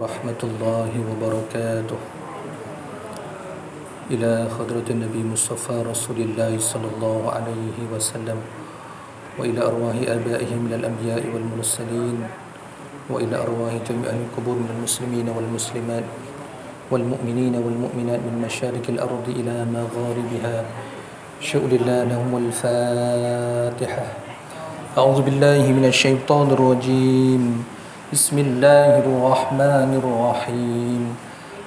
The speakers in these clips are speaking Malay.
Rahmatullahi wabarakatuh. Ila hadratin Nabi Mustafa Rasulullah sallallahu alaihi wasallam wa ila arwahi abaihim minal anbiya'i wal mursalin wa ila arwahi jami'il qubur minal muslimin wal muslimat wal mu'minin wal mu'minat min masyarikil ardi ila magharibiha. Syu'lillah lahumul Fatihah. A'udzu billahi minasy syaithanir rajim. Bismillahirrahmanirrahim.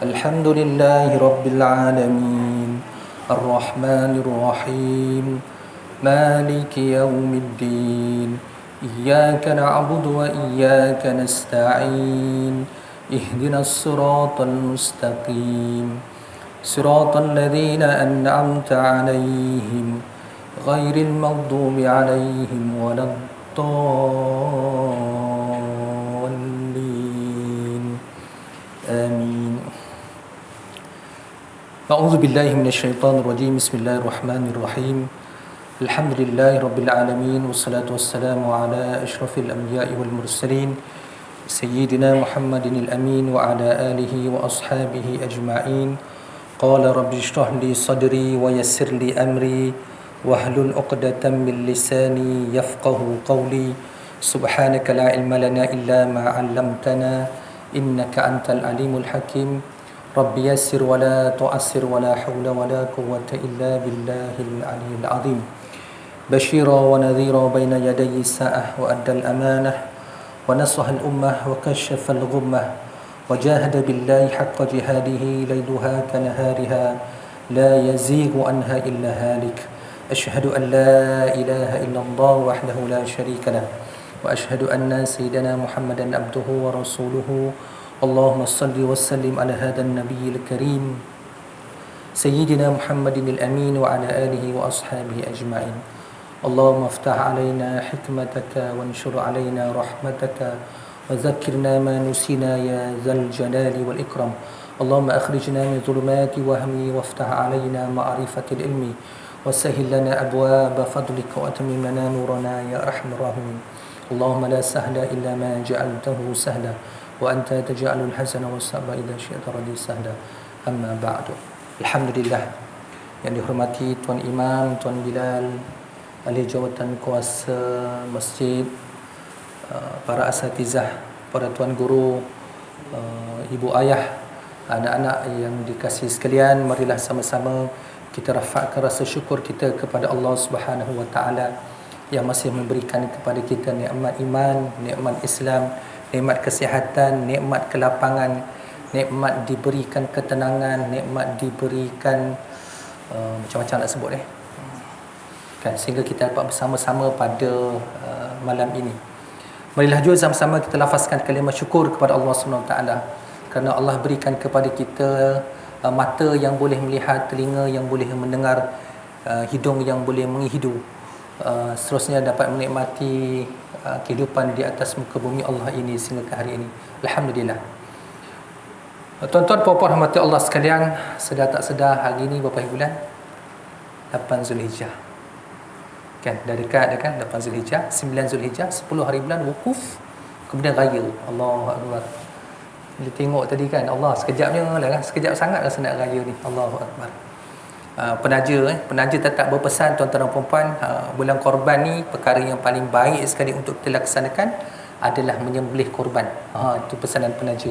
Alhamdulillahi rabbil alamin. Arrahmanir rahim. Maliki yaumiddin. Iyyaka na'budu wa iyyaka nasta'in. Ihdinas siratal mustaqim. Siratal ladzina an'amta 'alaihim ghairil maghdubi 'alaihim waladdallin. آمين. أعوذ بالله من الشيطان الرجيم. بسم الله الرحمن الرحيم. الحمد لله رب العالمين والصلاة والسلام على أشرف الأنبياء والمرسلين سيدنا محمد الأمين وعلى آله وأصحابه أجمعين. قال رب اشرح لي صدري ويسر لي أمري واحلل عقدة من لساني يفقه قولي. سبحانك لا علم لنا إلا ما علمتنا إنك أنت العليم الحكيم. رب يسر ولا تعسر ولا حول ولا قوة إلا بالله العلي العظيم. بشيرا ونذيرا بين يدي الساعة وأدى الأمانة ونصح الأمة وكشف الغمة وجاهد بالله حق جهاده ليلها كنهارها لا يزيغ عنها إلا هالك. أشهد أن لا إله إلا الله وحده لا شريك له وأشهد أن سيدنا محمدا عبده ورسوله. اللهم صل وسلم على هذا النبي الكريم سيدنا محمد الأمين وعلى آله وأصحابه أجمعين. اللهم افتح علينا حكمتك وانشر علينا رحمتك وذكرنا ما نسينا يا ذا الجلال والإكرام. اللهم أخرجنا من ظلمات وهمي وافتح علينا معرفة العلم وسهل لنا أبواب فضلك وأتمم لنا نورنا يا أرحم الراحمين. اللهم لا سهل إلا ما جعلته سهلا وأنت تجعل الحسن والصعب إذا شئت رضي سهلا. أما بعد. Alhamdulillah, yang dihormati Tuan Imam, Tuan Bilal, ahli jawatan kuasa masjid, para asatizah, para tuan guru, ibu ayah, anak-anak yang dikasihi sekalian, marilah sama-sama kita rafakkan rasa syukur kita kepada Allah Subhanahu wa taala yang masih memberikan kepada kita nikmat iman, nikmat Islam, nikmat kesihatan, nikmat kelapangan, nikmat diberikan ketenangan, nikmat diberikan macam-macam nak sebut kan, sehingga kita dapat bersama-sama pada malam ini. Marilah juga sama-sama kita lafazkan kalimah syukur kepada Allah Subhanahu Wa Taala kerana Allah berikan kepada kita mata yang boleh melihat, telinga yang boleh mendengar, hidung yang boleh menghidu, seterusnya dapat menikmati kehidupan di atas muka bumi Allah ini sehingga ke hari ini. Alhamdulillah. Tuan-tuan, puan-puan rahmati Allah sekalian, sedar tak sedar hari ini berapa bulan? 8 Zulhijjah. Kan, dah dekat dah kan, 8 Zulhijjah, 9 Zulhijjah, 10 hari bulan wukuf, kemudian raya. Allahu Akbar. Bila tengok tadi kan, Allah sekejapnya lah kan, sekejap sangat rasa nak raya ni. Allahu Akbar. Penaja tetap berpesan tuan-tuan dan puan-puan, bulan korban ni perkara yang paling baik sekali untuk kita laksanakan adalah menyembelih korban. Itu pesanan penaja.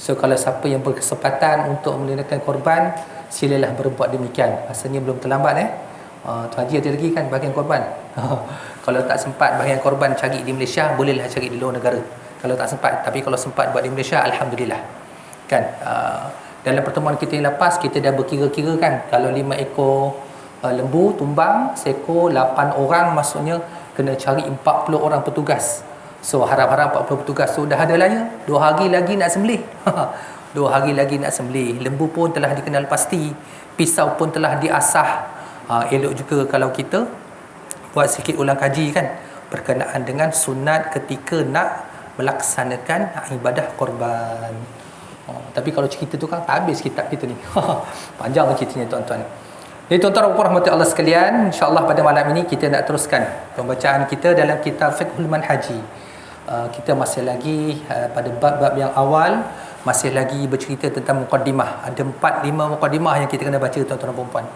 So kalau siapa yang berkesempatan untuk menunaikan korban, silalah berbuat demikian. Rasanya belum terlambat Tu Haji ada lagi kan bahagian korban. Kalau tak sempat bahagian korban cari di Malaysia, bolehlah cari di luar negara. Kalau tak sempat, tapi kalau sempat buat di Malaysia, alhamdulillah. Kan? Dalam pertemuan kita yang lepas, kita dah berkira-kira kan, kalau 5 ekor lembu tumbang, seekor 8 orang, maksudnya kena cari 40 orang petugas. So harap-harap 40 petugas. So dah ada lah ya, 2 hari lagi nak sembelih. 2 hari lagi nak sembelih. Lembu pun telah dikenal pasti, pisau pun telah diasah. Elok juga kalau kita buat sikit ulang kaji kan, berkenaan dengan sunat ketika nak melaksanakan ibadah korban. Tapi kalau cerita tu kan tak habis kitab kita ni. Panjang ceritanya tuan-tuan. Jadi tuan-tuan dan rahmati Allah sekalian, insya-Allah pada malam ini kita nak teruskan pembacaan kita dalam kitab Fiqhul Manhaji. Kita masih lagi pada bab-bab yang awal, masih lagi bercerita tentang muqaddimah. Ada 4-5 muqaddimah yang kita kena baca, tuan-tuan dan puan-puan.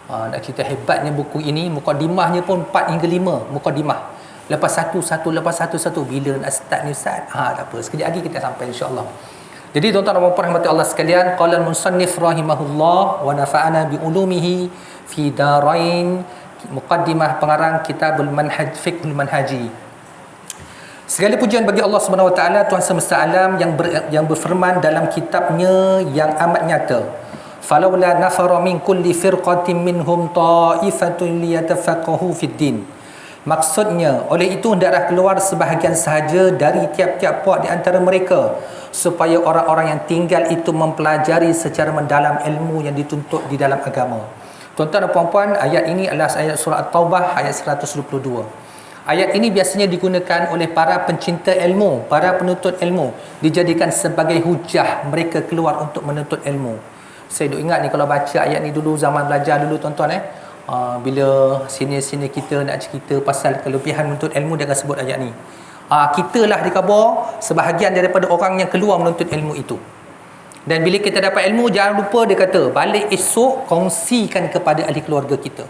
Nak cerita hebatnya buku ini, muqaddimahnya pun 4 hingga 5 muqaddimah. Lepas satu, bila nak start ni Ustaz? Tak apa, sekejap lagi kita sampai insya-Allah. Jadi tuan-tuan dan puan-puan rahmati Allah sekalian, qala al-musannif rahimahullah wa nafa'ana bi ulumihi fi darain, muqaddimah pengarang kitabul manhaj fiqhul manhaji. Segala pujian bagi Allah Subhanahu wa taala, Tuhan semesta alam yang berfirman dalam kitabnya yang amat nyata. Falawla nafara min kulli firqatin minhum ta'ifatun liyatafaqahu fid din. Maksudnya, oleh itu hendaklah keluar sebahagian sahaja dari tiap-tiap puak di antara mereka, supaya orang-orang yang tinggal itu mempelajari secara mendalam ilmu yang dituntut di dalam agama. Tuan-tuan dan puan-puan, ayat ini adalah ayat surah At-Taubah ayat 122. Ayat ini biasanya digunakan oleh para pencinta ilmu, para penuntut ilmu, dijadikan sebagai hujah mereka keluar untuk menuntut ilmu. Saya duk ingat ni kalau baca ayat ni dulu zaman belajar dulu tuan-tuan bila senior-senior kita nak cerita pasal kelebihan menuntut ilmu, dia akan sebut ayat ni. Kita lah dikhabar sebahagian daripada orang yang keluar menuntut ilmu itu. Dan bila kita dapat ilmu, jangan lupa dia kata balik esok kongsikan kepada ahli keluarga kita.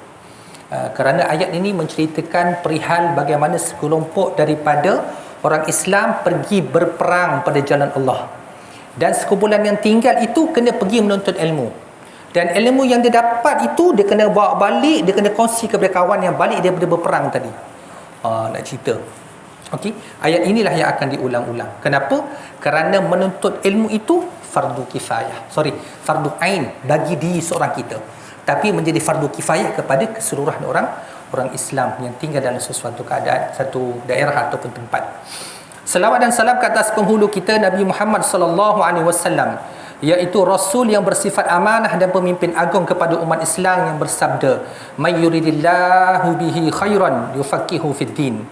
Kerana ayat ini menceritakan perihal bagaimana sekelompok daripada orang Islam pergi berperang pada jalan Allah, dan sekumpulan yang tinggal itu kena pergi menuntut ilmu. Dan ilmu yang dia dapat itu dia kena bawa balik, dia kena kongsi kepada kawan yang balik daripada berperang tadi. Nak cerita. Okey, ayat inilah yang akan diulang-ulang. Kenapa? Kerana menuntut ilmu itu fardu kifayah. Fardu ain bagi diri seorang kita. Tapi menjadi fardu kifayah kepada keseluruhan orang Islam yang tinggal dalam sesuatu keadaan, satu daerah ataupun tempat. Selawat dan salam ke atas penghulu kita Nabi Muhammad sallallahu alaihi wasallam, iaitu Rasul yang bersifat amanah dan pemimpin agung kepada umat Islam, yang bersabda, "May yuridillahu bihi khairan yufaqihu fid din."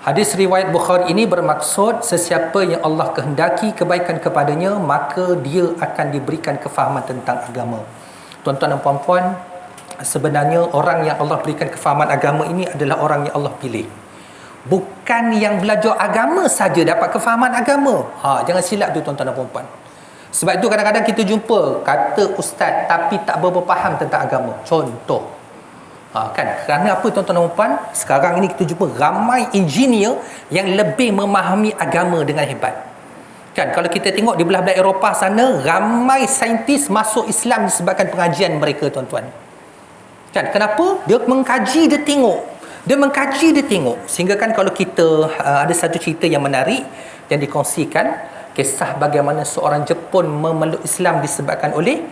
Hadis riwayat Bukhari ini bermaksud sesiapa yang Allah kehendaki kebaikan kepadanya, maka dia akan diberikan kefahaman tentang agama. Tuan-tuan dan puan-puan, sebenarnya orang yang Allah berikan kefahaman agama ini adalah orang yang Allah pilih. Bukan yang belajar agama saja dapat kefahaman agama. Jangan silap tu tuan-tuan dan puan-puan. Sebab itu kadang-kadang kita jumpa kata ustaz tapi tak berapa faham tentang agama. Contoh. Kerana apa tuan-tuan dan puan-puan? Sekarang ini kita jumpa ramai engineer yang lebih memahami agama dengan hebat. Kalau kita tengok di belah-belah Eropah sana, ramai saintis masuk Islam disebabkan pengajian mereka tuan-tuan. Kenapa? Dia mengkaji, dia tengok. Sehingga kalau kita ada satu cerita yang menarik yang dikongsikan, kisah bagaimana seorang Jepun memeluk Islam disebabkan oleh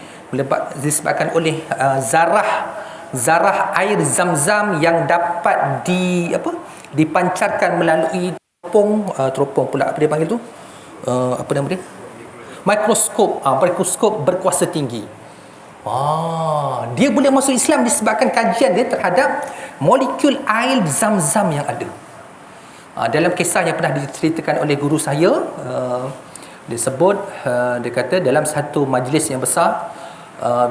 zarah air Zam-Zam yang dapat dipancarkan melalui teropong pula, apa dia panggil tu, mikroskop berkuasa tinggi. Dia boleh masuk Islam disebabkan kajian dia terhadap molekul air Zam-Zam yang ada. Dalam kisah yang pernah diceritakan oleh guru saya, dia kata dalam satu majlis yang besar,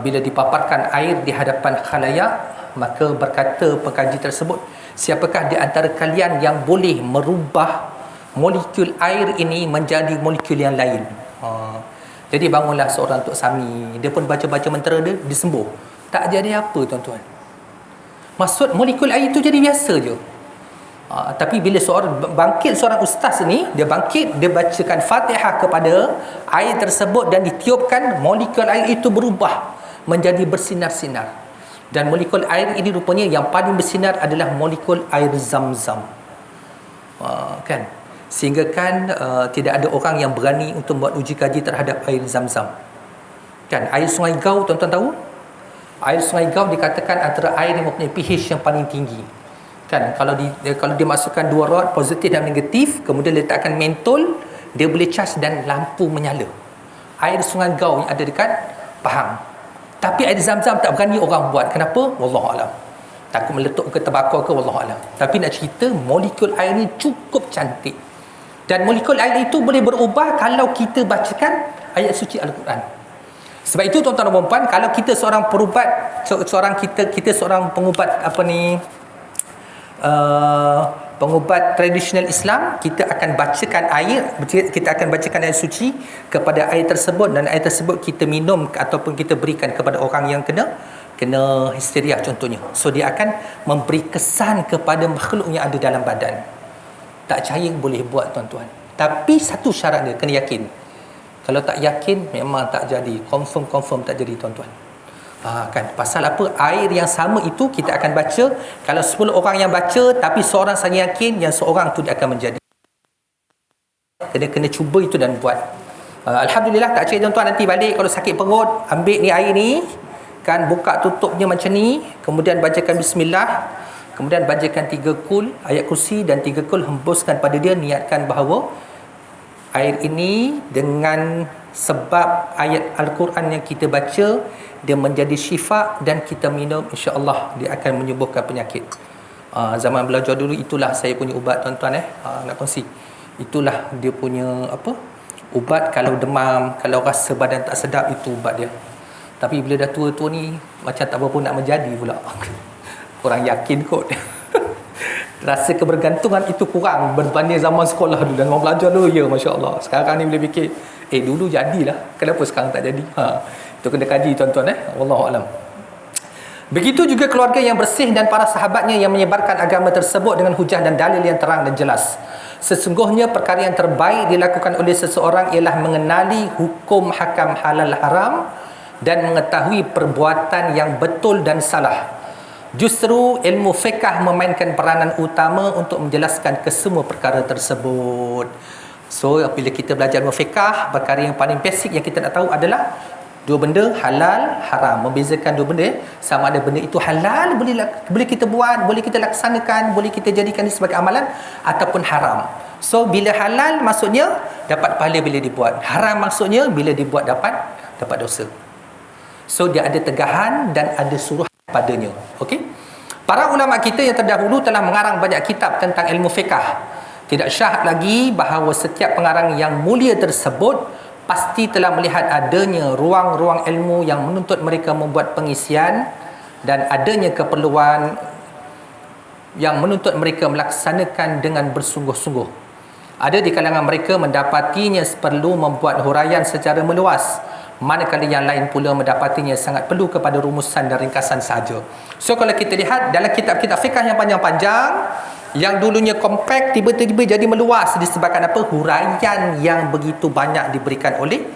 bila dipaparkan air di hadapan khalayak, maka berkata pengkaji tersebut, siapakah di antara kalian yang boleh merubah molekul air ini menjadi molekul yang lain? Jadi bangunlah seorang Tok Sami, dia pun baca-baca mentera dia, disembuh. Tak jadi apa tuan-tuan. Maksud molekul air itu jadi biasa je. Tapi bila seorang ustaz ni, dia bacakan Fatihah kepada air tersebut dan ditiupkan, molekul air itu berubah menjadi bersinar-sinar. Dan molekul air ini rupanya yang paling bersinar adalah molekul air Zam-Zam. Sehingga tidak ada orang yang berani untuk buat uji kaji terhadap air Zam-Zam. Air Sungai Gau, tuan-tuan tahu? Air Sungai Gau dikatakan antara air yang mempunyai pH yang paling tinggi. Kalau dia masukkan 2 rod positif dan negatif, kemudian letakkan mentol, dia boleh charge dan lampu menyala. Air Sungai Gau yang ada dekat Pahang. Tapi air Zam-Zam tak berani orang buat. Kenapa? Wallahualam. Takut meletup ke terbakar ke, wallahualam. Tapi nak cerita, molekul air ni cukup cantik. Dan molekul air itu boleh berubah kalau kita bacakan ayat suci Al-Quran. Sebab itu tuan-tuan dan puan-puan, kalau kita seorang perubat, seorang pengubat pengubat tradisional Islam, kita akan bacakan air suci kepada air tersebut, dan air tersebut kita minum ataupun kita berikan kepada orang yang kena histeria contohnya. So dia akan memberi kesan kepada makhluk yang ada dalam badan. Tak percaya boleh buat tuan-tuan, tapi satu syarat dia, kena yakin. Kalau tak yakin memang tak jadi, confirm tak jadi tuan-tuan. Kan pasal apa? Air yang sama itu kita akan baca. Kalau 10 orang yang baca tapi seorang saja yakin, yang seorang tu dia akan menjadi. Kena cuba itu dan buat. Alhamdulillah tak cakap tuan-tuan, nanti balik kalau sakit perut, ambil ni air ni, kan buka tutupnya macam ni, kemudian bacakan bismillah, kemudian bacakan 3 kul ayat kursi dan 3 kul, hembuskan pada dia, niatkan bahawa air ini dengan sebab ayat Al-Quran yang kita baca, dia menjadi syifa, dan kita minum, insya-Allah dia akan menyembuhkan penyakit. Zaman belajar dulu itulah saya punya ubat tuan-tuan, nak kongsi. Itulah dia punya ubat kalau demam, kalau rasa badan tak sedap, itu ubat dia. Tapi bila dah tua-tua ni macam tak berapa nak menjadi pula. Kurang yakin kot. Rasa kebergantungan itu kurang berbanding zaman sekolah dulu. Dan orang belajar dulu, ya masya-Allah. Sekarang ni boleh fikir, dulu jadilah, kenapa sekarang tak jadi? Itu kena kaji tuan-tuan, wallahualam. Begitu juga keluarga yang bersih dan para sahabatnya yang menyebarkan agama tersebut dengan hujah dan dalil yang terang dan jelas. Sesungguhnya perkara yang terbaik dilakukan oleh seseorang ialah mengenali hukum hakam halal haram dan mengetahui perbuatan yang betul dan salah. Justru ilmu fiqh memainkan peranan utama untuk menjelaskan kesemua perkara tersebut. So bila kita belajar ilmu fiqh, perkara yang paling basic yang kita nak tahu adalah dua benda, halal, haram. Membezakan dua benda, sama ada benda itu halal, boleh kita buat, boleh kita laksanakan, boleh kita jadikan sebagai amalan, ataupun haram. So bila halal maksudnya dapat pahala bila dibuat, haram maksudnya bila dibuat dapat dosa. So dia ada tegahan dan ada suruh padanya. Okey. Para ulama kita yang terdahulu telah mengarang banyak kitab tentang ilmu fiqh. Tidak syah lagi bahawa setiap pengarang yang mulia tersebut pasti telah melihat adanya ruang-ruang ilmu yang menuntut mereka membuat pengisian, dan adanya keperluan yang menuntut mereka melaksanakan dengan bersungguh-sungguh. Ada di kalangan mereka mendapatinya perlu membuat huraian secara meluas, manakala yang lain pula mendapatinya sangat perlu kepada rumusan dan ringkasan sahaja. So kalau kita lihat dalam kitab-kitab fiqh yang panjang-panjang, yang dulunya kompak, tiba-tiba jadi meluas disebabkan apa? Huraian yang begitu banyak diberikan oleh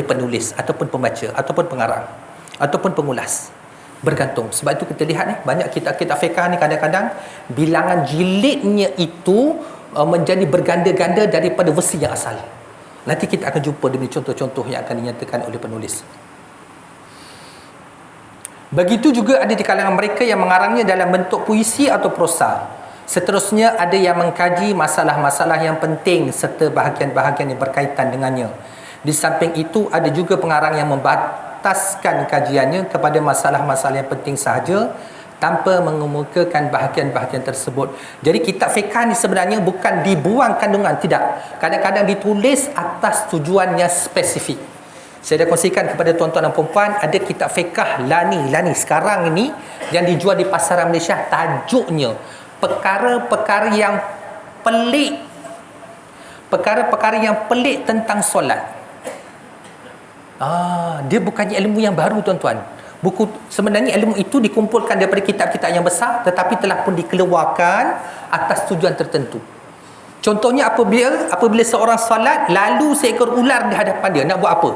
penulis ataupun pembaca ataupun pengarang ataupun pengulas. Bergantung. Sebab itu kita lihat banyak kitab-kitab fiqh ni kadang-kadang bilangan jilidnya itu menjadi berganda-ganda daripada versi yang asal. Nanti kita akan jumpa demi contoh-contoh yang akan dinyatakan oleh penulis. Begitu juga ada di kalangan mereka yang mengarangnya dalam bentuk puisi atau prosa. Seterusnya ada yang mengkaji masalah-masalah yang penting serta bahagian-bahagian yang berkaitan dengannya. Di samping itu ada juga pengarang yang membataskan kajiannya kepada masalah-masalah yang penting sahaja tanpa mengemukakan bahagian-bahagian tersebut. Jadi kitab fiqh ni sebenarnya bukan dibuang kandungan, tidak. Kadang-kadang ditulis atas tujuan yang spesifik. Saya dah kongsikan kepada tuan-tuan dan puan-puan, ada kitab fiqh lani sekarang ini yang dijual di pasaran Malaysia, tajuknya perkara-perkara yang pelik. Perkara-perkara yang pelik tentang solat. Dia bukannya ilmu yang baru tuan-tuan. Buku sebenarnya ilmu itu dikumpulkan daripada kitab-kitab yang besar, tetapi telah pun dikeluarkan atas tujuan tertentu. Contohnya apabila seorang solat lalu seekor ular di hadapan dia, nak buat apa?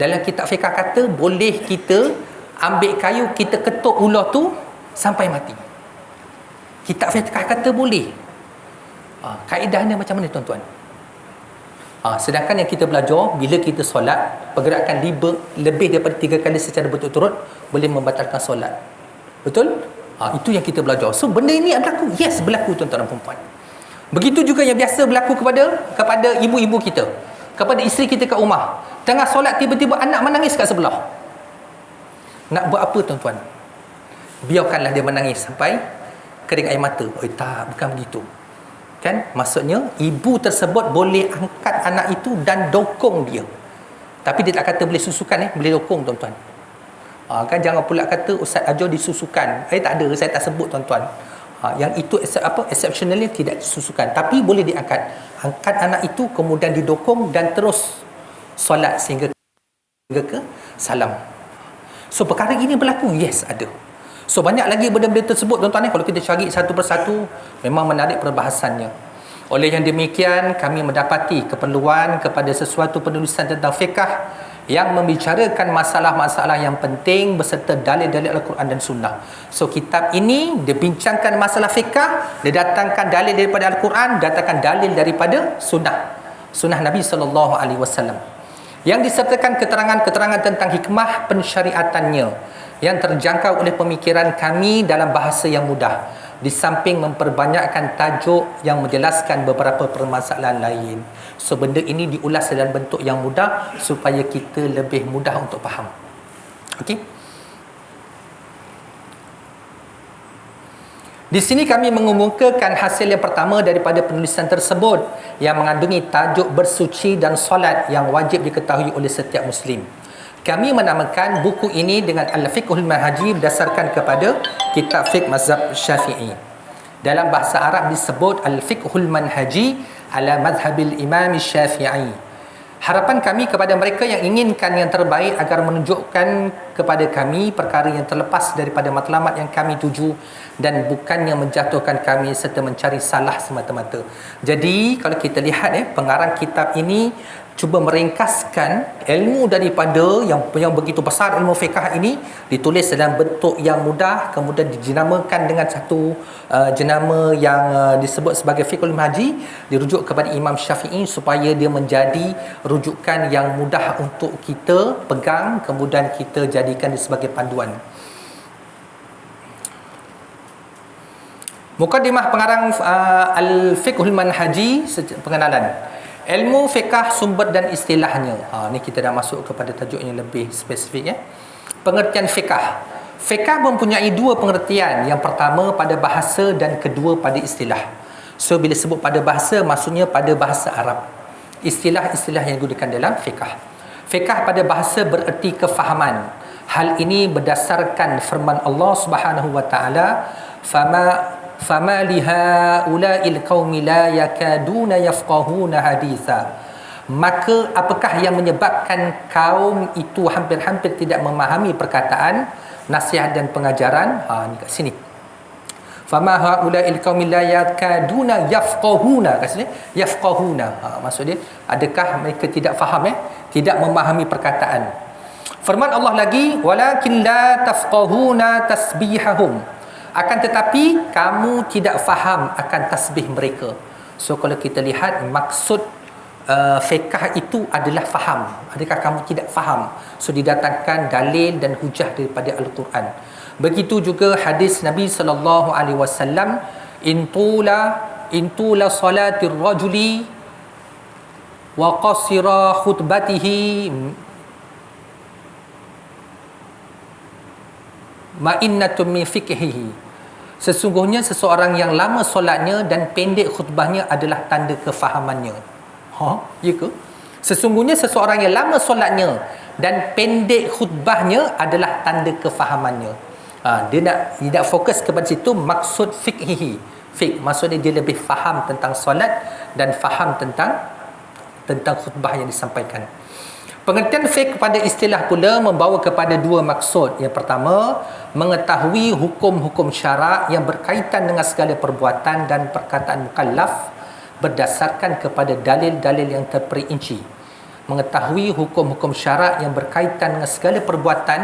Dalam kitab fiqh kata boleh kita ambil kayu, kita ketuk ular tu sampai mati. Kitab fiqh kata boleh. Kaedahnya macam mana tuan-tuan? Sedangkan yang kita belajar, bila kita solat, pergerakan lebih daripada 3 kali secara berturut-turut boleh membatalkan solat. Betul? Itu yang kita belajar. So benda ini berlaku. Yes, berlaku tuan-tuan dan puan-puan. Begitu juga yang biasa berlaku kepada ibu-ibu kita, kepada isteri kita kat rumah. Tengah solat tiba-tiba anak menangis kat sebelah. Nak buat apa tuan-tuan? Biarkanlah dia menangis sampai kering air mata. Tak, bukan begitu. Kan? Maksudnya ibu tersebut boleh angkat anak itu dan dokong dia. Tapi dia tak kata boleh susukan, boleh dokong tuan-tuan. Kan jangan pula kata Ustaz Ajo disusukan. Tak ada, saya tak sebut tuan-tuan. Yang itu exceptionally tidak disusukan, tapi boleh diangkat. Angkat anak itu kemudian didokong dan terus solat sehingga ke salam. So perkara ini berlaku, yes, ada. So banyak lagi benda-benda tersebut tuan-tuan, kalau kita cari satu persatu memang menarik perbahasannya. Oleh yang demikian, kami mendapati keperluan kepada sesuatu penulisan tentang fiqh yang membicarakan masalah-masalah yang penting beserta dalil-dalil Al-Quran dan Sunnah. So kitab ini dia bincangkan masalah fiqh, dia datangkan dalil daripada Al-Quran, datangkan dalil daripada Sunnah Nabi SAW, yang disertakan keterangan-keterangan tentang hikmah pensyariatannya yang terjangkau oleh pemikiran kami dalam bahasa yang mudah, di samping memperbanyakkan tajuk yang menjelaskan beberapa permasalahan lain. So benda ini diulas dalam bentuk yang mudah supaya kita lebih mudah untuk faham. Okey. Di sini kami mengemukakan hasil yang pertama daripada penulisan tersebut yang mengandungi tajuk bersuci dan solat yang wajib diketahui oleh setiap Muslim. Kami menamakan buku ini dengan Al-Fiqhul Manhaji berdasarkan kepada kitab fiqh mazhab Syafi'i. Dalam bahasa Arab disebut Al-Fiqhul Manhaji ala madhhabil Imam Syafi'i. Harapan kami kepada mereka yang inginkan yang terbaik agar menunjukkan kepada kami perkara yang terlepas daripada matlamat yang kami tuju dan bukannya menjatuhkan kami serta mencari salah semata-mata. Jadi kalau kita lihat pengarang kitab ini cuba meringkaskan ilmu daripada yang begitu besar, ilmu fiqh ini ditulis dalam bentuk yang mudah, kemudian dinamakan dengan satu jenama yang disebut sebagai Fiqhul Manhaji, dirujuk kepada Imam Syafi'i supaya dia menjadi rujukan yang mudah untuk kita pegang, kemudian kita jadikan dia sebagai panduan. Mukadimah pengarang Al-Fiqhul Manhaji, pengenalan. Ilmu fiqh, sumber dan istilahnya. Ni kita dah masuk kepada tajuk yang lebih spesifik. Pengertian fiqh. Fiqh mempunyai dua pengertian. Yang pertama pada bahasa dan kedua pada istilah. So bila sebut pada bahasa, maksudnya pada bahasa Arab. Istilah-istilah yang digunakan dalam fiqh. Fiqh pada bahasa bererti kefahaman. Hal ini berdasarkan firman Allah Subhanahu wa taala, fama lihaula'il qaumi la yakaduna yafqahuna haditha. Maka apakah yang menyebabkan kaum itu hampir-hampir tidak memahami perkataan, nasihat dan pengajaran? Ni kat sini. Fama haula'il qaumi la yakaduna yafqahuna. Kat sini yafqahuna. Maksud dia, adakah mereka tidak faham tidak memahami perkataan? Firman Allah lagi, walakin la tafqahuna tasbihahum. Akan tetapi kamu tidak faham akan tasbih mereka. So kalau kita lihat maksud fiqh itu adalah faham. Adakah kamu tidak faham? So didatangkan dalil dan hujah daripada Al-Quran. Begitu juga hadis Nabi sallallahu alaihi wasallam, intula salatir rajuli wa qasira khutbatihi ma'innatun min fiqhihi. Sesungguhnya seseorang yang lama solatnya dan pendek khutbahnya adalah tanda kefahamannya. Ya ke? Sesungguhnya seseorang yang lama solatnya dan pendek khutbahnya adalah tanda kefahamannya. Dia nak fokus kepada situ, maksud fiqhihi. Fiqh maksudnya dia lebih faham tentang solat dan faham tentang khutbah yang disampaikan. Pengertian fiqh pada istilah pula membawa kepada dua maksud. Yang pertama, mengetahui hukum-hukum syarak yang berkaitan dengan segala perbuatan dan perkataan mukallaf berdasarkan kepada dalil-dalil yang terperinci. Mengetahui hukum-hukum syarak yang berkaitan dengan segala perbuatan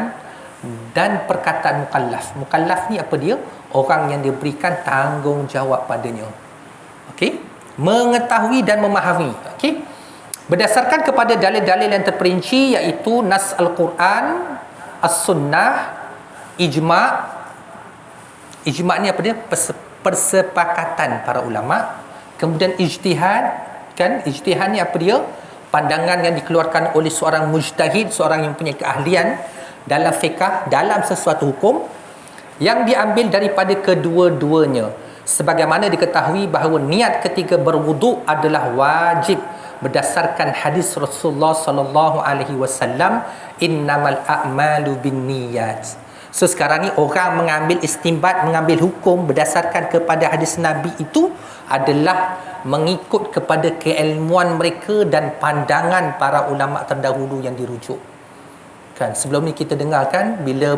dan perkataan mukallaf. Mukallaf ni apa dia? Orang yang diberikan tanggungjawab padanya. Okey? Mengetahui dan memahami. Okey? Berdasarkan kepada dalil-dalil yang terperinci, iaitu nas Al-Quran, As-Sunnah, Ijma'. Ijma' ni apa dia? Persepakatan para ulama'. Kemudian ijtihad. Ijtihad ni apa dia? Pandangan yang dikeluarkan oleh seorang mujtahid, seorang yang punya keahlian dalam fiqh, dalam sesuatu hukum, yang diambil daripada kedua-duanya. Sebagaimana diketahui bahawa niat ketika berwuduk adalah wajib berdasarkan hadis Rasulullah sallallahu alaihi wasallam, innamal a'malu binniyat. So sekarang ni orang mengambil istinbat, mengambil hukum berdasarkan kepada hadis Nabi itu adalah mengikut kepada keilmuan mereka dan pandangan para ulama terdahulu yang dirujuk. Kan sebelum ni kita dengar kan bila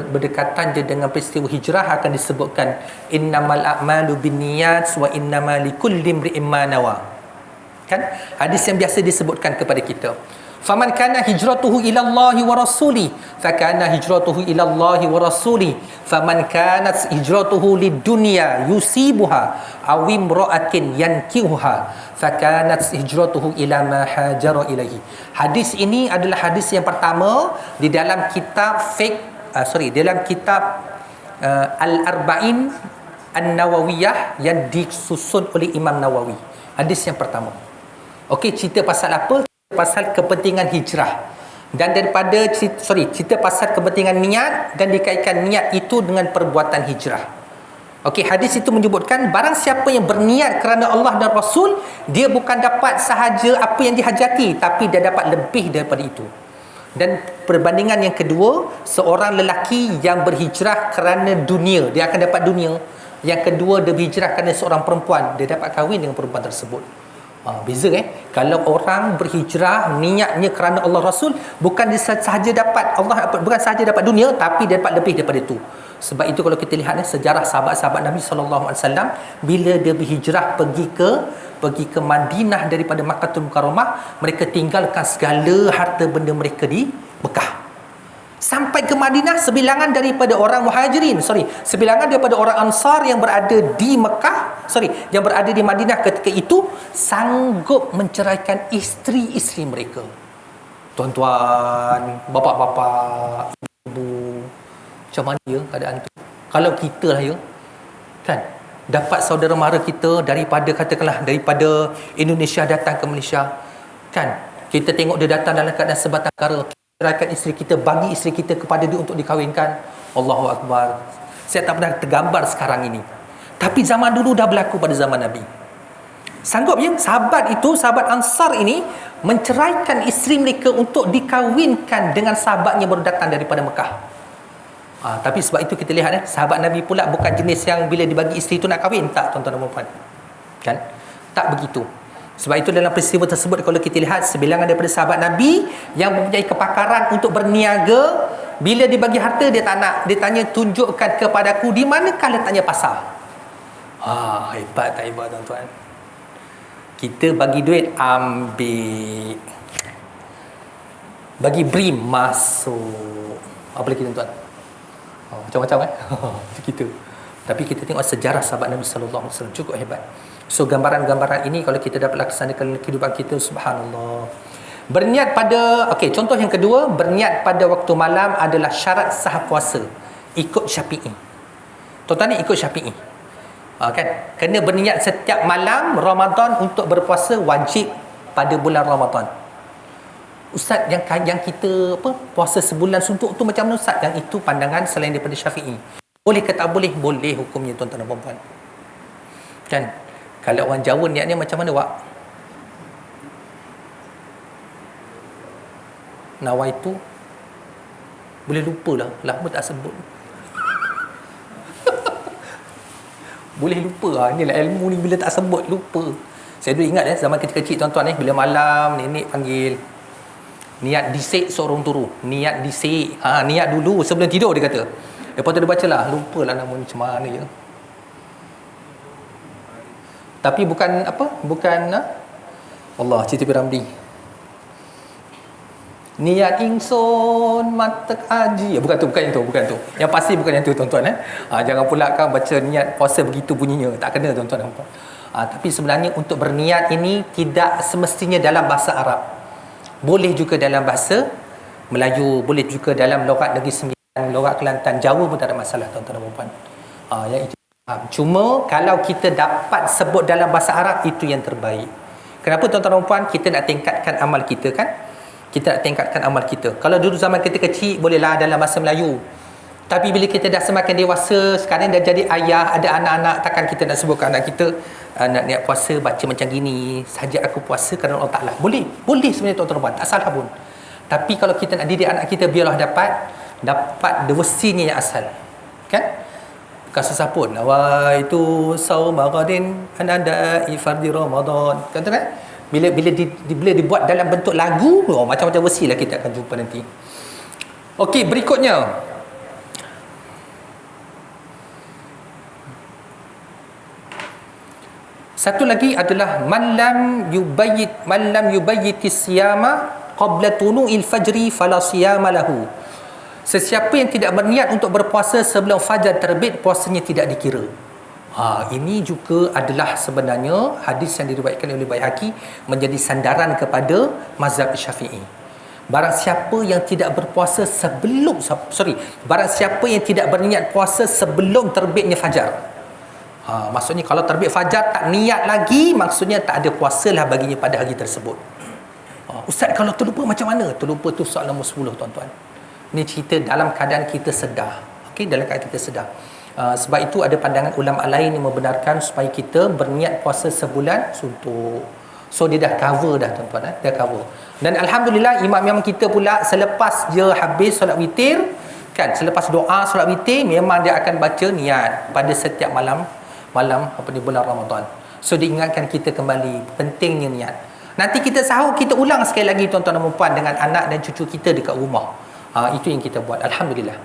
berdekatan je dengan peristiwa hijrah akan disebutkan innamal a'malu binniyat wa innamal likulli imri'in ma nawa. Kan hadis yang biasa disebutkan kepada kita. Faman kana hijratuhu ila Allah wa rasuli fakana hijratuhu ila Allah wa rasuli faman kanat hijratuhu lidunya yusibuha aw imra'atin yankihuha fakanat hijratuhu ila ma hajara ilaihi. Hadis ini adalah hadis yang pertama di dalam kitab dalam kitab Al-Arba'in An-Nawawiyah yang disusun oleh Imam Nawawi. Hadis yang pertama. Okey, cerita pasal apa? Pasal kepentingan hijrah dan cerita pasal kepentingan niat dan dikaitkan niat itu dengan perbuatan hijrah. Okey, hadis itu menyebutkan barang siapa yang berniat kerana Allah dan Rasul, dia bukan dapat sahaja apa yang dihajati, tapi dia dapat lebih daripada itu. Dan perbandingan yang kedua, seorang lelaki yang berhijrah kerana dunia, dia akan dapat dunia. Yang kedua, dia berhijrah kerana seorang perempuan, dia dapat kahwin dengan perempuan tersebut. Beza kalau orang berhijrah niatnya kerana Allah Rasul, bukan dia sahaja dapat Allah, bukan sahaja dapat dunia, tapi dia dapat lebih daripada itu. Sebab itu kalau kita lihat sejarah sahabat-sahabat Nabi SAW, bila dia berhijrah pergi ke Madinah daripada Makkahul Mukarramah, mereka tinggalkan segala harta benda mereka di Mekah. Sampai ke Madinah, sebilangan daripada orang Ansar yang berada di yang berada di Madinah ketika itu sanggup menceraikan isteri-isteri mereka. Tuan-tuan, bapa-bapa, ibu, macam mana ya keadaan tu? Kalau kita lah ya, kan, dapat saudara mara kita daripada Indonesia datang ke Malaysia, kan, kita tengok dia datang dalam keadaan sebatang kara, ceraikan isteri kita, bagi isteri kita kepada dia untuk dikahwinkan. Allahu Akbar. Saya tak pernah tergambar sekarang ini. Tapi zaman dulu dah berlaku pada zaman Nabi. Sanggup ya sahabat Ansar ini menceraikan isteri mereka untuk dikahwinkan dengan sahabatnya baru datang daripada Mekah. Tapi sebab itu kita lihat sahabat Nabi pula bukan jenis yang bila dibagi isteri itu nak kahwin, tak tuan-tuan dan puan-puan. Kan? Tak begitu. Sebab itu dalam peristiwa tersebut kalau kita lihat sebilangan daripada sahabat Nabi yang mempunyai kepakaran untuk berniaga, bila dibagi harta dia tak nak, dia tanya tunjukkan kepadaku di manakah letaknya pasar. Hebat tak hebat tuan-tuan? Kita bagi duit, ambil. Bagi brim, masuk. Apa lagi tuan-tuan? Macam-macam macam kita. Tapi kita tengok sejarah sahabat Nabi SAW cukup hebat. So gambaran-gambaran ini kalau kita dapat laksanakan kehidupan kita, subhanallah. Berniat pada contoh yang kedua, berniat pada waktu malam adalah syarat sah puasa. Ikut Syafi'i. Tuan-tuan ni ikut Syafi'i. Kan? Kena berniat setiap malam Ramadan untuk berpuasa, wajib pada bulan Ramadan. Ustaz, yang kita puasa sebulan suntuk tu macam mana Ustaz? Yang itu pandangan selain daripada Syafi'i. Boleh ke tak boleh? Boleh hukumnya tuan-tuan dan puan-puan. Kan? Kalau orang Jawa niatnya macam mana Wak? Nawai tu boleh lupa lah. Lama tak sebut. Boleh lupa lah. Inilah ilmu ni, bila tak sebut lupa. Saya dulu ingat zaman kecil-kecil tuan-tuan bila malam nenek panggil, niat disik seorang turu. Niat disik. Niat dulu sebelum tidur dia kata. Lepas tu dia baca lah. Lupa lah nama ni macam mana ya. Tapi bukan Allah cerita Piramli. Niat ingsun matek aji. Bukan yang tu. Yang pasti bukan yang tu tuan-tuan. Jangan pula kan baca niat puasa begitu bunyinya. Tak kena tuan-tuan. Tapi sebenarnya untuk berniat ini tidak semestinya dalam bahasa Arab. Boleh juga dalam bahasa Melayu, boleh juga dalam logat Negeri Sembilan, logat Kelantan, Jawa pun tak ada masalah tuan-tuan dan puan. Yang itu cuma kalau kita dapat sebut dalam bahasa Arab, itu yang terbaik. Kenapa tuan-tuan dan puan? Kita nak tingkatkan amal kita kan? Kita nak tingkatkan amal kita. Kalau dulu zaman kita kecil, bolehlah dalam bahasa Melayu. Tapi bila kita dah semakin dewasa, sekarang dah jadi ayah, ada anak-anak, takkan kita nak sebutkan anak kita nak niat puasa baca macam gini, saja aku puasa kerana Allah Ta'ala. Boleh sebenarnya tuan-tuan dan puan, tak salah pun. Tapi kalau kita nak didik anak kita biarlah dapat dapat dewesinya yang asal. Kan? Bukan susah pun. Awal itu saum maghadin ananda ifardi Ramadan. Kata kan? Bila dibuat dalam bentuk lagu, macam-macam versi lah kita akan jumpa nanti. Okey, berikutnya. Satu lagi adalah man lam yubayyit siyama qabla tulu'il fajri fala siyama lahu. Sesiapa yang tidak berniat untuk berpuasa sebelum fajar terbit, puasanya tidak dikira. Ini juga adalah sebenarnya hadis yang diriwayatkan oleh Baihaqi menjadi sandaran kepada mazhab Syafi'i. Barang siapa yang tidak berpuasa barang siapa yang tidak berniat puasa sebelum terbitnya fajar. Maksudnya kalau terbit fajar tak niat lagi, maksudnya tak ada puasa lah baginya pada hari tersebut. Ustaz, kalau terlupa macam mana? Terlupa tu soalan nombor 10, tuan-tuan. Ini cerita dalam keadaan kita sedar. Okey, dalam keadaan kita sedar. Sebab itu ada pandangan ulama lain yang membenarkan supaya kita berniat puasa sebulan suntuk. So dia dah cover dah, tuan-tuan, dah cover. Dan alhamdulillah imam-imam kita pula selepas dia habis solat witir, kan, selepas doa solat witir memang dia akan baca niat pada setiap malam di bulan Ramadan. So diingatkan kita kembali pentingnya niat. Nanti kita sahur, kita ulang sekali lagi, tuan-tuan dan puan, dengan anak dan cucu kita dekat rumah. Itu yang kita buat, alhamdulillah.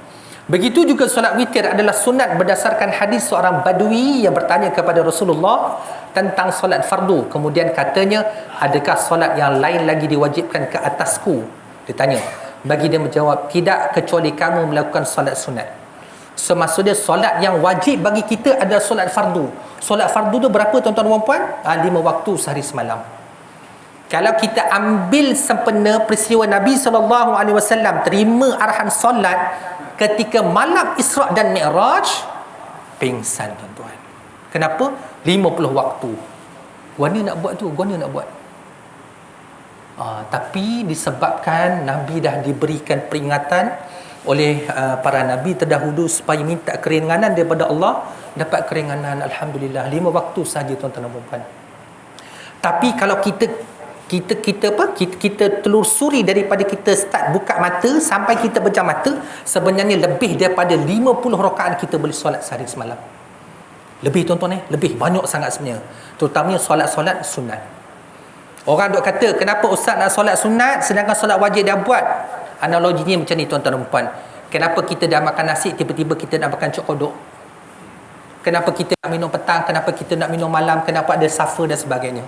Begitu juga solat witir adalah sunat berdasarkan hadis seorang badui yang bertanya kepada Rasulullah tentang solat fardu. Kemudian katanya, adakah solat yang lain lagi diwajibkan ke atasku? Dia tanya. Bagi dia menjawab, tidak kecuali kamu melakukan solat sunat. So maksudnya solat yang wajib bagi kita adalah solat fardu. Solat fardu tu berapa, tuan-tuan dan puan? 5 waktu sehari semalam. Kalau kita ambil sempena peristiwa Nabi SAW terima arahan solat ketika malam Isra' dan Mi'raj, pingsan, tuan-tuan. Kenapa? 50 waktu. Guana nak buat tu, guana nak buat. Tapi disebabkan Nabi dah diberikan peringatan oleh para Nabi terdahulu supaya minta keringanan daripada Allah, dapat keringanan, alhamdulillah. 5 waktu saja, tuan-tuan dan puan. Tapi kalau kita telusuri daripada kita start buka mata sampai kita pejam mata, sebenarnya lebih daripada 50 rakaat kita boleh solat sehari semalam. Lebih, tuan-tuan, lebih banyak sangat sebenarnya, terutamanya solat-solat sunat. Orang duk kata, kenapa ustaz nak solat sunat sedangkan solat wajib dah buat? Analoginya macam ni, tuan-tuan dan puan. Kenapa kita dah makan nasi tiba-tiba kita nak makan cok kodok? Kenapa kita nak minum petang? Kenapa kita nak minum malam? Kenapa ada suffer dan sebagainya?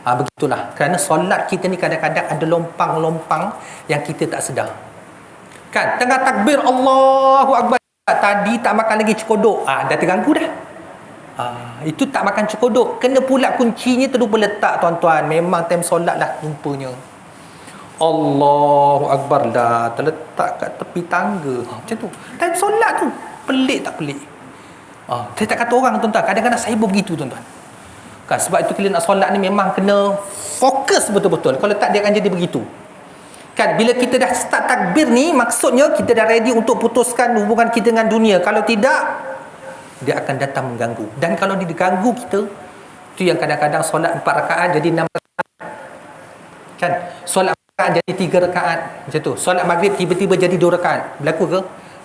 Begitulah. Kerana solat kita ni kadang-kadang ada lompang-lompang yang kita tak sedar. Kan? Tengah takbir Allahu Akbar, tadi tak makan lagi cekodok. Dah terganggu dah. Itu tak makan cekodok. Kena pula kuncinya terlupa letak, tuan-tuan. Memang time solat lah lumpanya. Allahu Akbar dah terletak kat tepi tangga. Macam tu. Time solat tu. Pelik tak pelik? Saya tak kata orang, tuan-tuan. Kadang-kadang saya pun begitu, tuan-tuan. Kan, sebab itu bila nak solat ni memang kena fokus betul-betul. Kalau tak, dia akan jadi begitu. Kan, bila kita dah start takbir ni, maksudnya kita dah ready untuk putuskan hubungan kita dengan dunia. Kalau tidak, dia akan datang mengganggu. Dan kalau dia diganggu kita, tu yang kadang-kadang solat 4 rakaat jadi 6 rakaat. Kan, solat 4 rakaat jadi 3 rakaat. Macam tu. Solat maghrib tiba-tiba jadi 2 rakaat. Berlaku ke?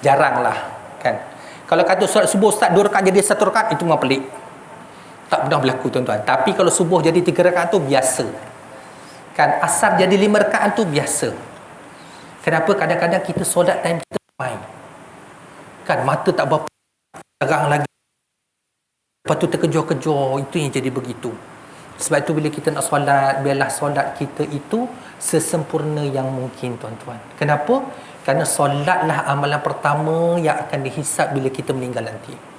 Jaranglah. Kan. Kalau kata solat subuh start 2 rakaat jadi 1 rakaat, itu memang pelik. Tak pernah berlaku, tuan-tuan. Tapi kalau subuh jadi 3 rakaat tu biasa. Kan, asar jadi 5 rakaat tu biasa. Kenapa? Kadang-kadang kita solat time kita main. Kan, mata tak berapa terang lagi. Lepas tu terkejur-kejur. Itu yang jadi begitu. Sebab itu bila kita nak solat, biarlah solat kita itu sesempurna yang mungkin, tuan-tuan. Kenapa? Kerana solatlah amalan pertama yang akan dihisap bila kita meninggal nanti.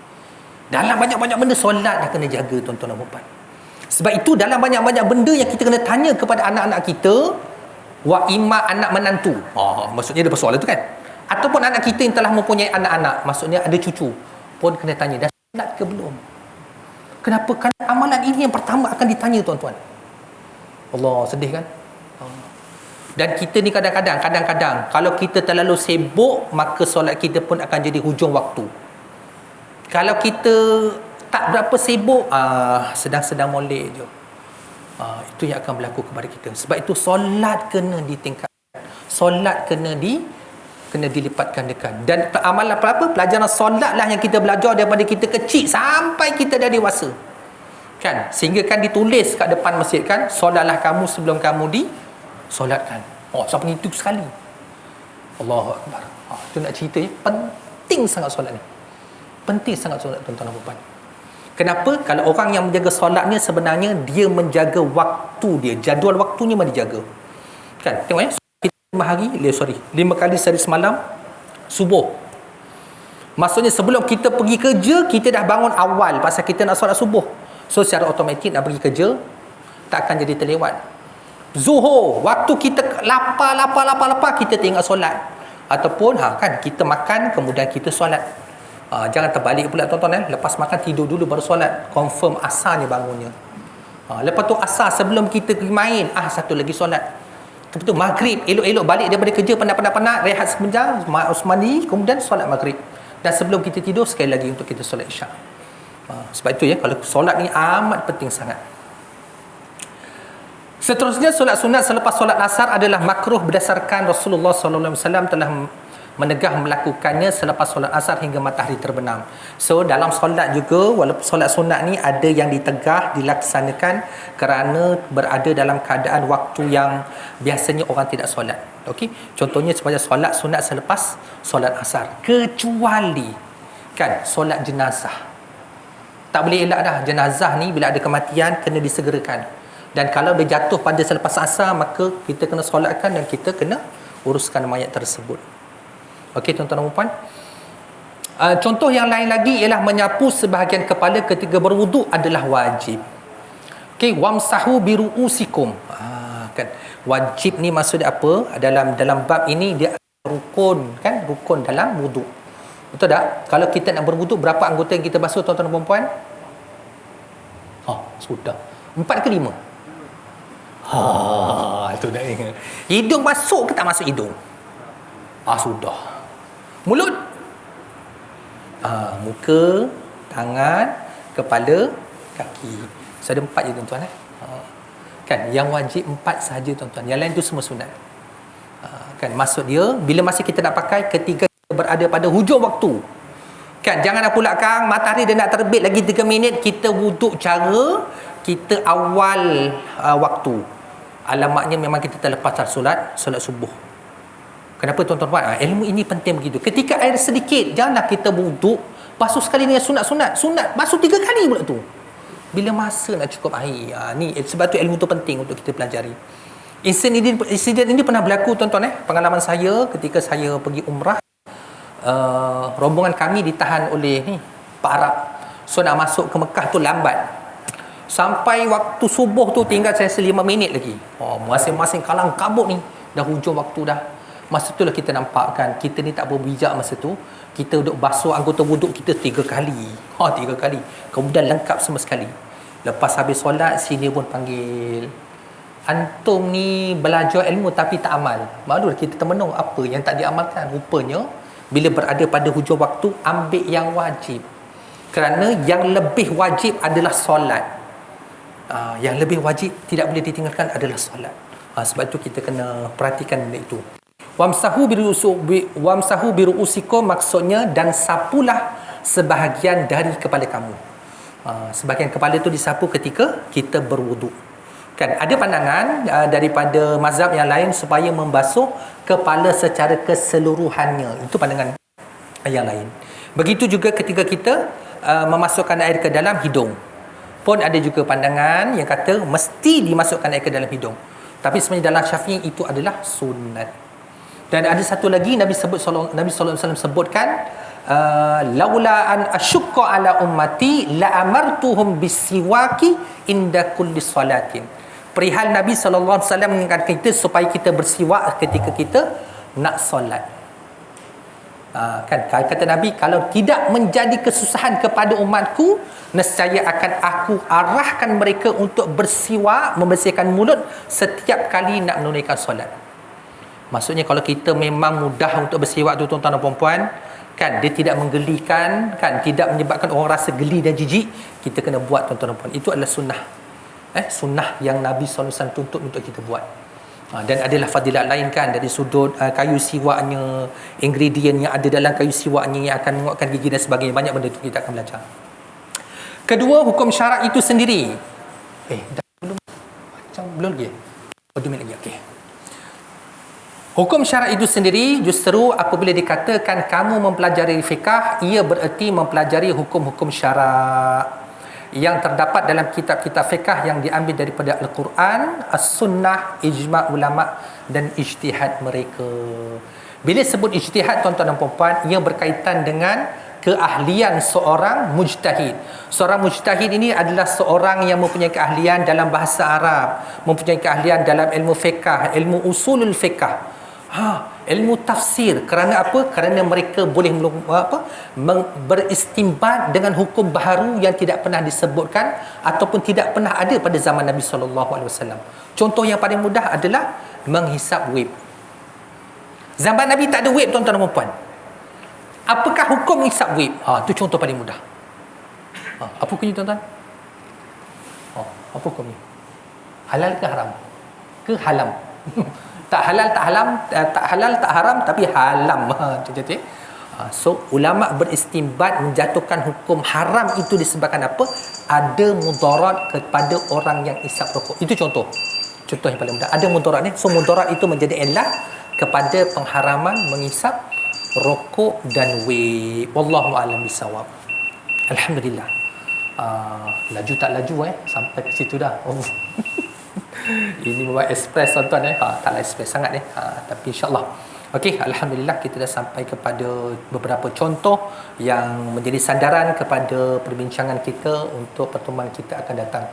Dalam banyak-banyak benda solat dah kena jaga, tuan-tuan dan puan. Sebab itu dalam banyak-banyak benda yang kita kena tanya kepada anak-anak kita, wa imma anak menantu. Maksudnya ada persoalan tu kan. Ataupun anak kita yang telah mempunyai anak-anak, maksudnya ada cucu, pun kena tanya, dah solat ke belum? Kenapa? Kerana amalan ini yang pertama akan ditanya, tuan-tuan. Allah, sedih kan? Dan kita ni kadang-kadang kalau kita terlalu sibuk, maka solat kita pun akan jadi hujung waktu. Kalau kita tak berapa sibuk, sedang-sedang molek je, itu yang akan berlaku kepada kita. Sebab itu solat kena ditingkatkan, solat kena kena dilipat gandakan. Dan amalan apa? Pelajaran solat lah yang kita belajar daripada kita kecil sampai kita dah dewasa. Kan? Sehingga kan ditulis kat depan masjid kan, solatlah kamu sebelum kamu disolatkan. Oh, sampai itu sekali. Allahu Akbar. Itu nak cerita ya, penting sangat solat ni. Penting sangat solat tuan-tuan dan puan. Kenapa? Kalau orang yang menjaga solat ni sebenarnya dia menjaga waktu dia, jadual waktunya memang dijaga. Kan? Tengok ya. 5 kali sehari semalam subuh. Maksudnya sebelum kita pergi kerja, kita dah bangun awal pasal kita nak solat subuh. So secara automatik nak pergi kerja tak akan jadi terlewat. Zuhur, waktu kita lapar kita tengok solat. Ataupun kan kita makan kemudian kita solat. Jangan terbalik pula tuan-tuan lepas makan tidur dulu baru solat. Confirm asarnya bangunnya. Lepas tu asar sebelum kita pergi main, satu lagi solat. Lepas tu maghrib, elok-elok balik daripada kerja penat-penat, rehat sebentar, mandi, kemudian solat maghrib. Dan sebelum kita tidur, sekali lagi untuk kita solat isyak. Sebab itu ya, kalau solat ni amat penting sangat. Seterusnya, solat sunat selepas solat asar adalah makruh berdasarkan Rasulullah SAW telah menegah melakukannya selepas solat asar hingga matahari terbenam. So dalam solat juga, walaupun solat sunat ni ada yang ditegah dilaksanakan kerana berada dalam keadaan waktu yang biasanya orang tidak solat. Okey, contohnya seperti solat sunat selepas solat asar, kecuali kan solat jenazah. Tak boleh elak dah, jenazah ni bila ada kematian kena disegerakan. Dan kalau dia jatuh pada selepas asar, maka kita kena solatkan dan kita kena uruskan mayat tersebut. Okey tuan-tuan dan puan. Contoh yang lain lagi ialah menyapu sebahagian kepala ketika berwuduk adalah wajib. Okey, wamsahu biruusikum. Kan wajib ni maksudnya apa? Dalam bab ini dia rukun kan, rukun dalam wuduk. Betul tak? Kalau kita nak berwuduk, berapa anggota yang kita basuh tuan-tuan dan puan? Sudah. 4 ke 5? Itu dah ingat. Hidung masuk ke tak masuk hidung? Sudah. Mulut, muka, tangan, kepala, kaki. So ada 4 je tuan-tuan kan, yang wajib 4 sahaja tuan-tuan, yang lain tu semua sunat. Kan maksud dia bila masa kita nak pakai ketika kita berada pada hujung waktu. Kan jangan pula kang matahari dia nak terbit lagi 3 minit kita wuduk cara kita awal waktu. Alamatnya memang kita terlepas solat subuh. Kenapa tuan-tuan puan? Ilmu ini penting begitu. Ketika air sedikit, janganlah kita wuduk basuh sekali dengan sunat. Sunat basuh 3 kali pula tu. Bila masa nak cukup air. Ni sebab tu ilmu tu penting untuk kita pelajari. Insiden ini pernah berlaku tuan-tuan pengalaman saya ketika saya pergi umrah. Rombongan kami ditahan oleh Pak Arab. So nak masuk ke Mekah tu lambat. Sampai waktu subuh tu tinggal saya 5 minit lagi. Masing-masing kalang kabut ni. Dah hujung waktu dah. Masa tu lah kita nampak kan, kita ni tak berbijak masa tu. Kita duduk basuh anggota wuduk kita 3 kali. 3 kali. Kemudian lengkap semua sekali. Lepas habis solat, sini pun panggil. Antum ni belajar ilmu tapi tak amal. Maklumlah kita termenung apa yang tak diamalkan. Rupanya, bila berada pada hujung waktu, ambil yang wajib. Kerana yang lebih wajib adalah solat. Yang lebih wajib tidak boleh ditinggalkan adalah solat. Sebab itu kita kena perhatikan benda itu. Wamsahu biruusikum maksudnya dan sapulah sebahagian dari kepala kamu. Sebahagian kepala itu disapu ketika kita berwuduk. Kan ada pandangan daripada mazhab yang lain supaya membasuh kepala secara keseluruhannya. Itu pandangan yang lain. Begitu juga ketika kita memasukkan air ke dalam hidung. Pun ada juga pandangan yang kata mesti dimasukkan air ke dalam hidung. Tapi sebenarnya dalam Syafi'i itu adalah sunat. Dan ada satu lagi Nabi sallallahu alaihi wasallam sebutkan laula an asyqa ala ummati la amartuhum bisiwaki inda kulli salatin. Perihal Nabi sallallahu alaihi wasallam mengingatkan kita supaya kita bersiwak ketika kita nak solat. Kan kata Nabi, kalau tidak menjadi kesusahan kepada umatku, nescaya akan aku arahkan mereka untuk bersiwak, membersihkan mulut setiap kali nak menunaikan solat. Maksudnya kalau kita memang mudah untuk bersiwak tu tuan-tuan dan puan-puan, kan dia tidak menggelikan, kan tidak menyebabkan orang rasa geli dan jijik, kita kena buat tuan-tuan dan puan. Itu adalah sunnah. Sunnah yang Nabi SAW tuntut untuk kita buat. Dan adalah fadilat lain kan dari sudut kayu siwaknya, ingredient yang ada dalam kayu siwaknya yang akan menguatkan gigi dan sebagainya. Banyak benda tu kita akan belajar. Kedua, hukum syarak itu sendiri. Dah belum? Macam belum lagi? 2 minit lagi. Okey. Hukum syarak itu sendiri justru apabila dikatakan kamu mempelajari fiqh, ia bererti mempelajari hukum-hukum syarak yang terdapat dalam kitab-kitab fiqh yang diambil daripada Al-Quran, As-Sunnah, ijma' ulama' dan ijtihad mereka. Bila sebut ijtihad, tuan-tuan dan puan-puan, ia berkaitan dengan keahlian seorang mujtahid. Seorang mujtahid ini adalah seorang yang mempunyai keahlian dalam bahasa Arab, mempunyai keahlian dalam ilmu fiqh, ilmu usulul fiqh, ilmu tafsir. Kerana apa? Kerana mereka boleh beristimbat dengan hukum baharu yang tidak pernah disebutkan ataupun tidak pernah ada pada zaman Nabi SAW. Contoh yang paling mudah adalah menghisap web. Zaman Nabi tak ada web, tuan-tuan dan puan. Apakah hukum menghisap web? Itu contoh paling mudah. Apa hukumnya, tuan-tuan? Apa hukumnya? Halal ke haram? Ke halam? Tak halal tak haram, tak halal tak haram, tapi halam. Contoh. So ulama beristimbat menjatuhkan hukum haram itu disebabkan apa? Ada mudarat kepada orang yang isap rokok. Itu contoh yang paling mudah. Ada mudarat ni. So mudarat itu menjadi ilah kepada pengharaman mengisap rokok dan vape. Wallahu a'lam bisawab. Alhamdulillah. Laju tak laju sampai ke situ dah. Ini memang ekspres, tuan-tuan taklah ekspres sangat tapi insya-Allah. Okey, alhamdulillah kita dah sampai kepada beberapa contoh yang menjadi sandaran kepada perbincangan kita untuk pertemuan kita akan datang.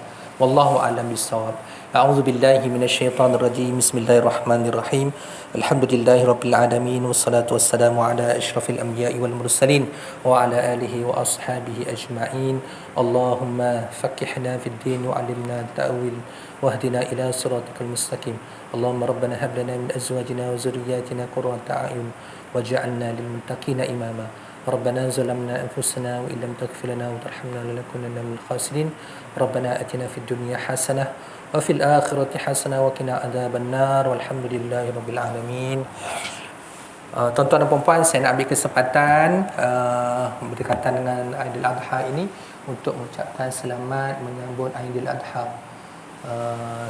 Wallahu a'lam bissawab. A'udzu billahi minasyaitonir rajim. Bismillahirrahmanirrahim. Alhamdulillahirabbil alamin wassalatu wassalamu ala asyrafil anbiya'i wal mursalin wa ala alihi wa ashabihi ajma'in. Allahumma faqihna fid din wa 'allimna ta'wil واهدنا إلى صراطك المستقيم اللهم ربنا هب لنا من أزواجنا وذرياتنا قرة أعين واجعلنا للمتقين إماما ربنا ظلمنا أنفسنا وإن لم تغفر لنا وترحمنا لنكونن من الخاسرين ربنا آتنا في الدنيا حسنة وفي الآخرة حسنة وقنا عذاب النار والحمد لله رب العالمين. Tuan-tuan dan puan-puan, saya nak ambil kesempatan berdekatan dengan Aidil Adha ini untuk mengucapkan selamat menyambut Aidil Adha.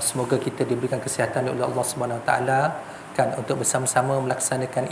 Semoga kita diberikan kesihatan oleh Allah Subhanahu Wa Taala kan untuk bersama-sama melaksanakan